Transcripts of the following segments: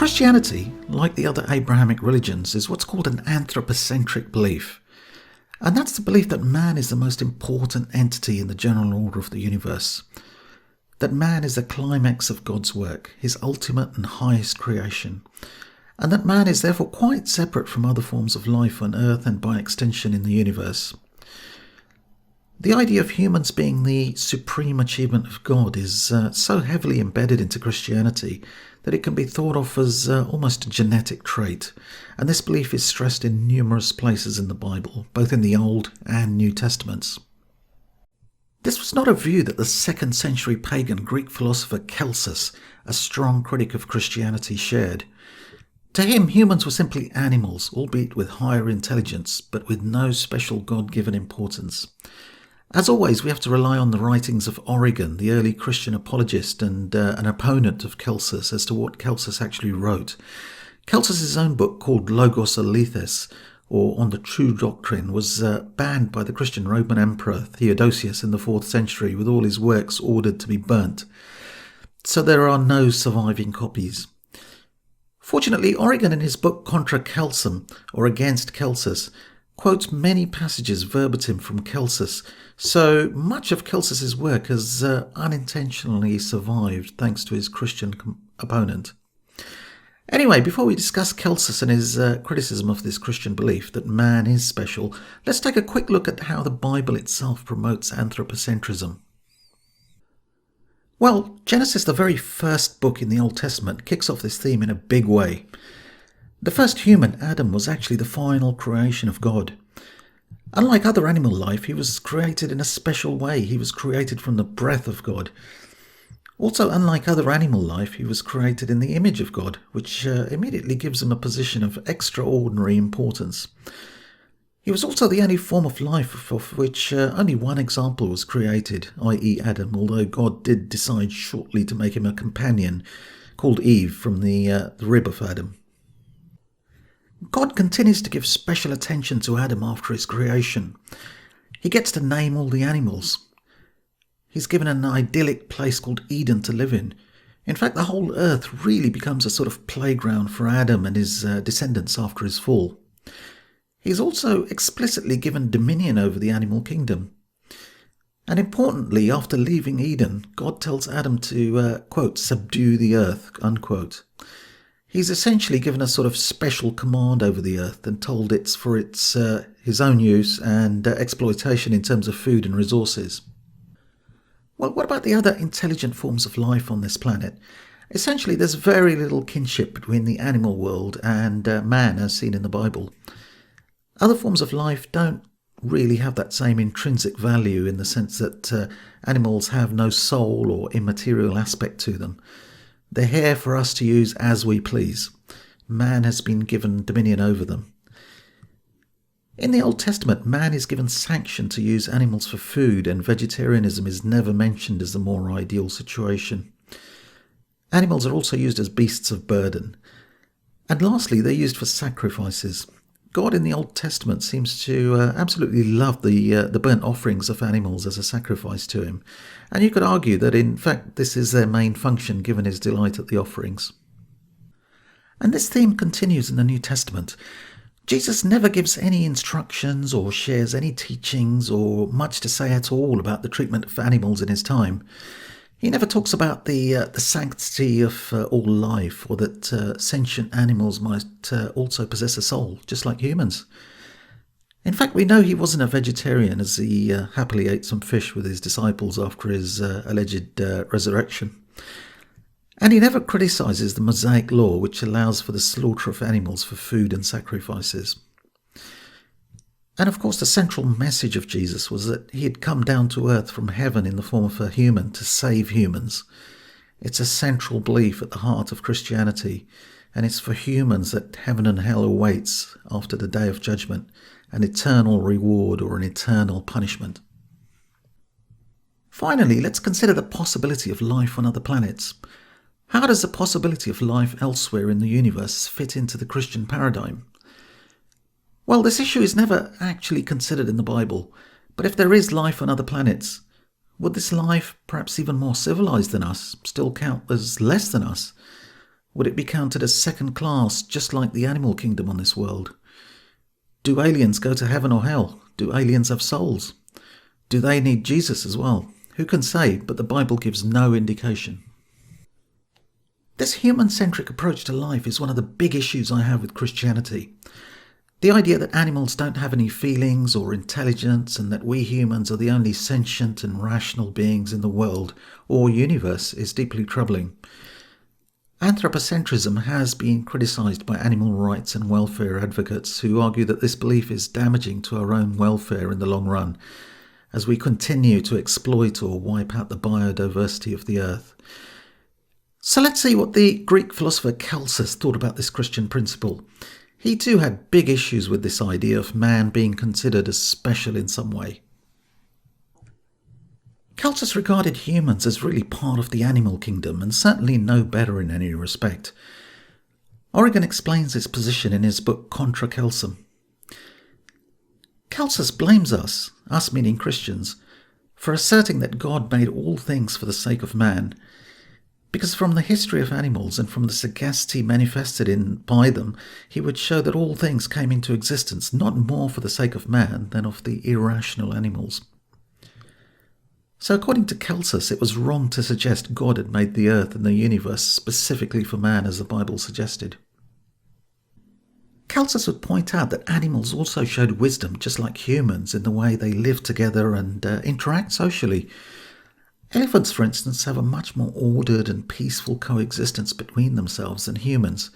Christianity, like the other Abrahamic religions, is what's called an anthropocentric belief. And that's the belief that man is the most important entity in the general order of the universe. That man is the climax of God's work, his ultimate and highest creation. And that man is therefore quite separate from other forms of life on earth and by extension in the universe. The idea of humans being the supreme achievement of God is so heavily embedded into Christianity that it can be thought of as almost a genetic trait, and this belief is stressed in numerous places in the Bible, both in the Old and New Testaments. This was not a view that the 2nd century pagan Greek philosopher Celsus, a strong critic of Christianity, shared. To him, humans were simply animals, albeit with higher intelligence, but with no special God-given importance. As always, we have to rely on the writings of Origen, the early Christian apologist and an opponent of Celsus, as to what Celsus actually wrote. Celsus's own book, called Logos Alethes, or On the True Doctrine, was banned by the Christian Roman Emperor Theodosius in the 4th century, with all his works ordered to be burnt. So there are no surviving copies. Fortunately, Origen in his book Contra Celsum, or Against Celsus, quotes many passages verbatim from Celsus, so much of Celsus's work has unintentionally survived thanks to his Christian opponent. Anyway, before we discuss Celsus and his criticism of this Christian belief that man is special, let's take a quick look at how the Bible itself promotes anthropocentrism. Well, Genesis, the very first book in the Old Testament, kicks off this theme in a big way. The first human, Adam, was actually the final creation of God. Unlike other animal life, he was created in a special way. He was created from the breath of God. Also, unlike other animal life, he was created in the image of God, which immediately gives him a position of extraordinary importance. He was also the only form of life of which only one example was created, i.e. Adam, although God did decide shortly to make him a companion called Eve from the rib of Adam. God continues to give special attention to Adam after his creation. He gets to name all the animals. He's given an idyllic place called Eden to live in. In fact, the whole earth really becomes a sort of playground for Adam and his descendants after his fall. He's also explicitly given dominion over the animal kingdom. And importantly, after leaving Eden, God tells Adam to, quote, subdue the earth, unquote. He's essentially given a sort of special command over the earth and told it's for his own use and exploitation in terms of food and resources. Well, what about the other intelligent forms of life on this planet? Essentially, there's very little kinship between the animal world and man as seen in the Bible. Other forms of life don't really have that same intrinsic value in the sense that animals have no soul or immaterial aspect to them. They're here for us to use as we please. Man has been given dominion over them. In the Old Testament, man is given sanction to use animals for food, and vegetarianism is never mentioned as the more ideal situation. Animals are also used as beasts of burden. And lastly, they're used for sacrifices. God in the Old Testament seems to absolutely love the burnt offerings of animals as a sacrifice to him. And you could argue that in fact this is their main function given his delight at the offerings. And this theme continues in the New Testament. Jesus never gives any instructions or shares any teachings or much to say at all about the treatment of animals in his time. He never talks about the sanctity of all life, or that sentient animals might also possess a soul, just like humans. In fact, we know he wasn't a vegetarian, as he happily ate some fish with his disciples after his alleged resurrection. And he never criticises the Mosaic law, which allows for the slaughter of animals for food and sacrifices. And of course, the central message of Jesus was that he had come down to earth from heaven in the form of a human to save humans. It's a central belief at the heart of Christianity, and it's for humans that heaven and hell awaits after the day of judgment, an eternal reward or an eternal punishment. Finally, let's consider the possibility of life on other planets. How does the possibility of life elsewhere in the universe fit into the Christian paradigm? Well, this issue is never actually considered in the Bible, but if there is life on other planets, would this life, perhaps even more civilized than us, still count as less than us? Would it be counted as second class, just like the animal kingdom on this world? Do aliens go to heaven or hell? Do aliens have souls? Do they need Jesus as well? Who can say, but the Bible gives no indication. This human-centric approach to life is one of the big issues I have with Christianity. The idea that animals don't have any feelings or intelligence and that we humans are the only sentient and rational beings in the world or universe is deeply troubling. Anthropocentrism has been criticised by animal rights and welfare advocates who argue that this belief is damaging to our own welfare in the long run, as we continue to exploit or wipe out the biodiversity of the earth. So let's see what the Greek philosopher Celsus thought about this Christian principle. He too had big issues with this idea of man being considered as special in some way. Celsus regarded humans as really part of the animal kingdom and certainly no better in any respect. Origen explains his position in his book Contra Celsum. Celsus blames us meaning Christians, for asserting that God made all things for the sake of man, because from the history of animals and from the sagacity manifested by them, he would show that all things came into existence not more for the sake of man than of the irrational animals. So according to Celsus, it was wrong to suggest God had made the earth and the universe specifically for man, as the Bible suggested. Celsus would point out that animals also showed wisdom just like humans in the way they live together and interact socially. Elephants, for instance, have a much more ordered and peaceful coexistence between themselves than humans,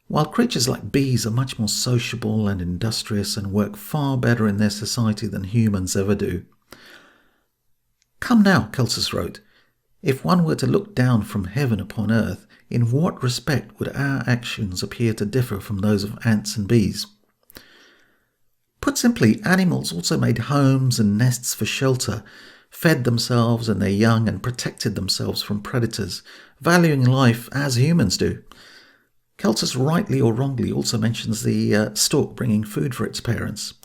while creatures like bees are much more sociable and industrious and work far better in their society than humans ever do. Come now, Celsus wrote, if one were to look down from heaven upon earth, in what respect would our actions appear to differ from those of ants and bees? Put simply, animals also made homes and nests for shelter, fed themselves and their young and protected themselves from predators, valuing life as humans do. Celsus rightly or wrongly also mentions the stork bringing food for its parents.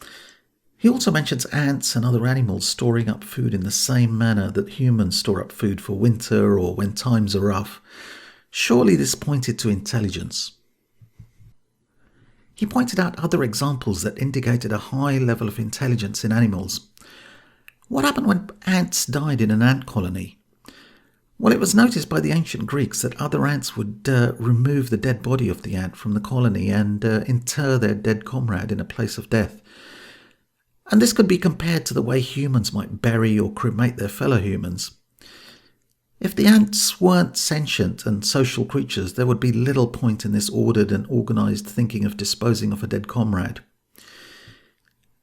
He also mentions ants and other animals storing up food in the same manner that humans store up food for winter or when times are rough. Surely this pointed to intelligence. He pointed out other examples that indicated a high level of intelligence in animals. What happened when ants died in an ant colony? Well, it was noticed by the ancient Greeks that other ants would remove the dead body of the ant from the colony and inter their dead comrade in a place of death. And this could be compared to the way humans might bury or cremate their fellow humans. If the ants weren't sentient and social creatures, there would be little point in this ordered and organised thinking of disposing of a dead comrade.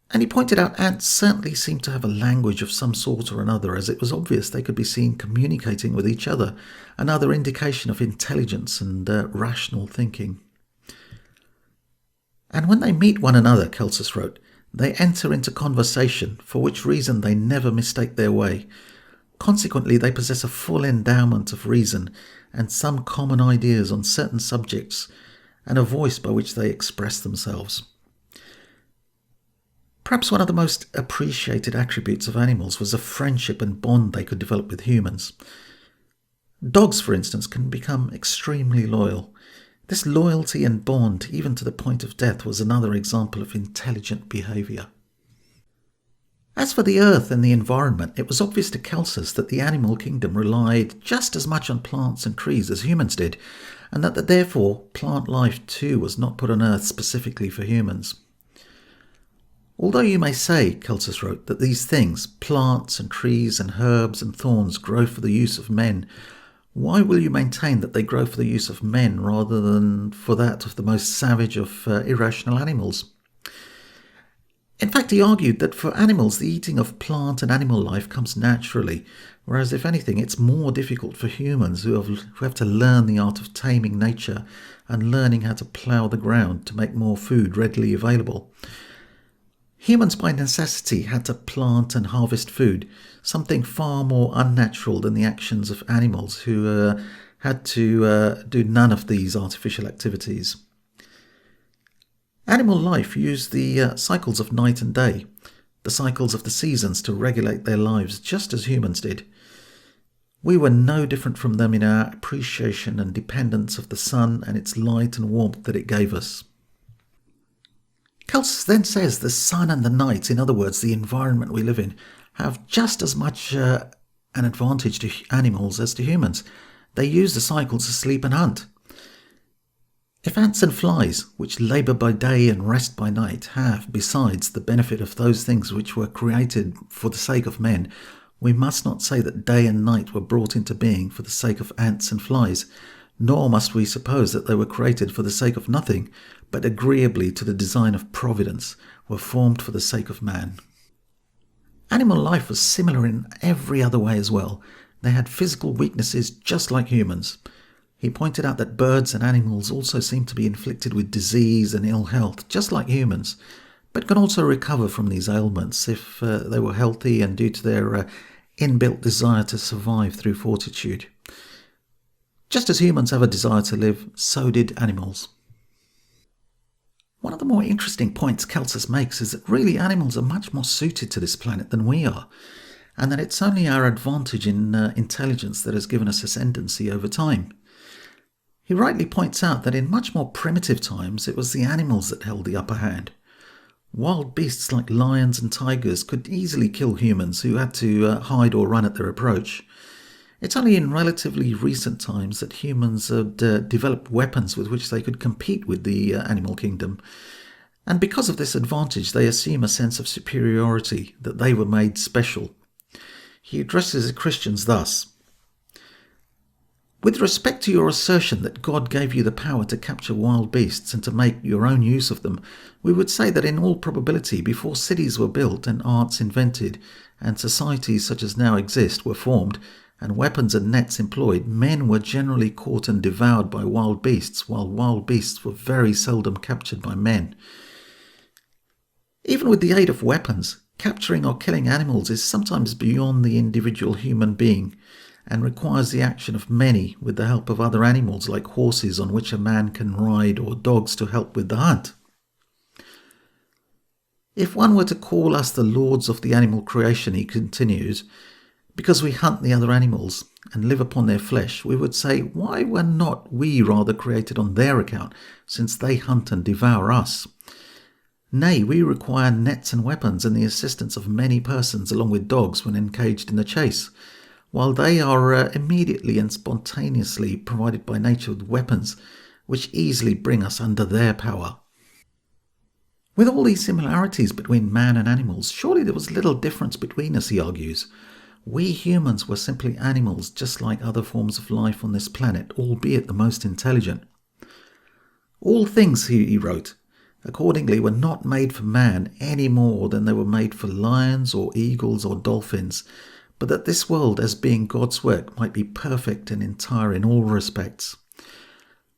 And he pointed out ants certainly seemed to have a language of some sort or another, as it was obvious they could be seen communicating with each other, another indication of intelligence and rational thinking. And when they meet one another, Celsus wrote, they enter into conversation, for which reason they never mistake their way. Consequently, they possess a full endowment of reason and some common ideas on certain subjects, and a voice by which they express themselves. Perhaps one of the most appreciated attributes of animals was the friendship and bond they could develop with humans. Dogs, for instance, can become extremely loyal. This loyalty and bond, even to the point of death, was another example of intelligent behaviour. As for the earth and the environment, it was obvious to Celsus that the animal kingdom relied just as much on plants and trees as humans did, and that therefore plant life too was not put on earth specifically for humans. Although you may say, Celsus wrote, that these things, plants and trees and herbs and thorns, grow for the use of men, why will you maintain that they grow for the use of men rather than for that of the most savage of irrational animals? In fact, he argued that for animals the eating of plant and animal life comes naturally, whereas if anything it's more difficult for humans who have to learn the art of taming nature and learning how to plough the ground to make more food readily available. Humans by necessity had to plant and harvest food, something far more unnatural than the actions of animals who had to do none of these artificial activities. Animal life used the cycles of night and day, the cycles of the seasons to regulate their lives just as humans did. We were no different from them in our appreciation and dependence of the sun and its light and warmth that it gave us. Celsus then says the sun and the night, in other words, the environment we live in, have just as much an advantage to animals as to humans. They use the cycles to sleep and hunt. If ants and flies, which labour by day and rest by night, have, besides the benefit of those things which were created for the sake of men, we must not say that day and night were brought into being for the sake of ants and flies, nor must we suppose that they were created for the sake of nothing, but agreeably to the design of providence, were formed for the sake of man. Animal life was similar in every other way as well. They had physical weaknesses just like humans. He pointed out that birds and animals also seem to be inflicted with disease and ill health, just like humans, but can also recover from these ailments if they were healthy and due to their inbuilt desire to survive through fortitude. Just as humans have a desire to live, so did animals. One of the more interesting points Celsus makes is that really animals are much more suited to this planet than we are, and that it's only our advantage in intelligence that has given us ascendancy over time. He rightly points out that in much more primitive times it was the animals that held the upper hand. Wild beasts like lions and tigers could easily kill humans who had to hide or run at their approach. It's only in relatively recent times that humans had developed weapons with which they could compete with the animal kingdom. And because of this advantage, they assume a sense of superiority, that they were made special. He addresses the Christians thus: "With respect to your assertion that God gave you the power to capture wild beasts and to make your own use of them, we would say that in all probability, before cities were built and arts invented, and societies such as now exist were formed, and weapons and nets employed, men were generally caught and devoured by wild beasts, while wild beasts were very seldom captured by men. Even with the aid of weapons, capturing or killing animals is sometimes beyond the individual human being, and requires the action of many with the help of other animals like horses on which a man can ride or dogs to help with the hunt. If one were to call us the lords of the animal creation," he continues, "because we hunt the other animals and live upon their flesh, we would say, why were not we rather created on their account, since they hunt and devour us? Nay, we require nets and weapons and the assistance of many persons along with dogs when engaged in the chase, while they are immediately and spontaneously provided by nature with weapons which easily bring us under their power." With all these similarities between man and animals, surely there was little difference between us, he argues. We humans were simply animals just like other forms of life on this planet, albeit the most intelligent. All things, he wrote, accordingly were not made for man any more than they were made for lions or eagles or dolphins, but that this world, as being God's work, might be perfect and entire in all respects.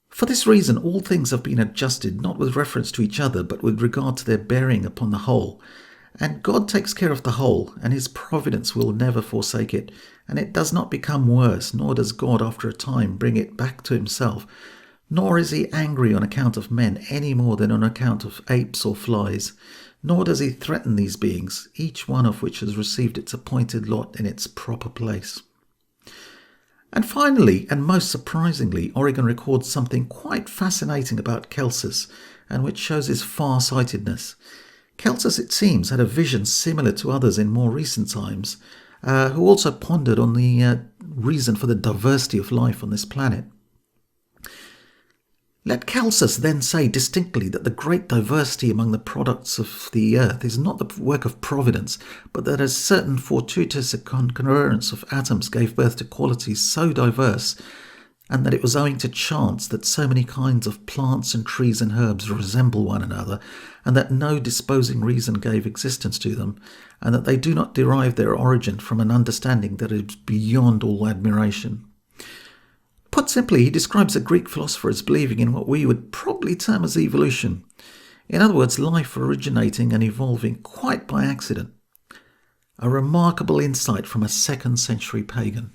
For this reason, all things have been adjusted, not with reference to each other, but with regard to their bearing upon the whole. And God takes care of the whole, and his providence will never forsake it, and it does not become worse, nor does God after a time bring it back to himself, nor is he angry on account of men any more than on account of apes or flies, nor does he threaten these beings, each one of which has received its appointed lot in its proper place. And finally, and most surprisingly, Origen records something quite fascinating about Celsus, and which shows his far-sightedness. Celsus, it seems, had a vision similar to others in more recent times, who also pondered on the reason for the diversity of life on this planet. Let Celsus then say distinctly that the great diversity among the products of the earth is not the work of providence, but that a certain fortuitous concurrence of atoms gave birth to qualities so diverse, and that it was owing to chance that so many kinds of plants and trees and herbs resemble one another, and that no disposing reason gave existence to them, and that they do not derive their origin from an understanding that is beyond all admiration. Put simply, he describes a Greek philosopher as believing in what we would probably term as evolution. In other words, life originating and evolving quite by accident. A remarkable insight from a 2nd century pagan.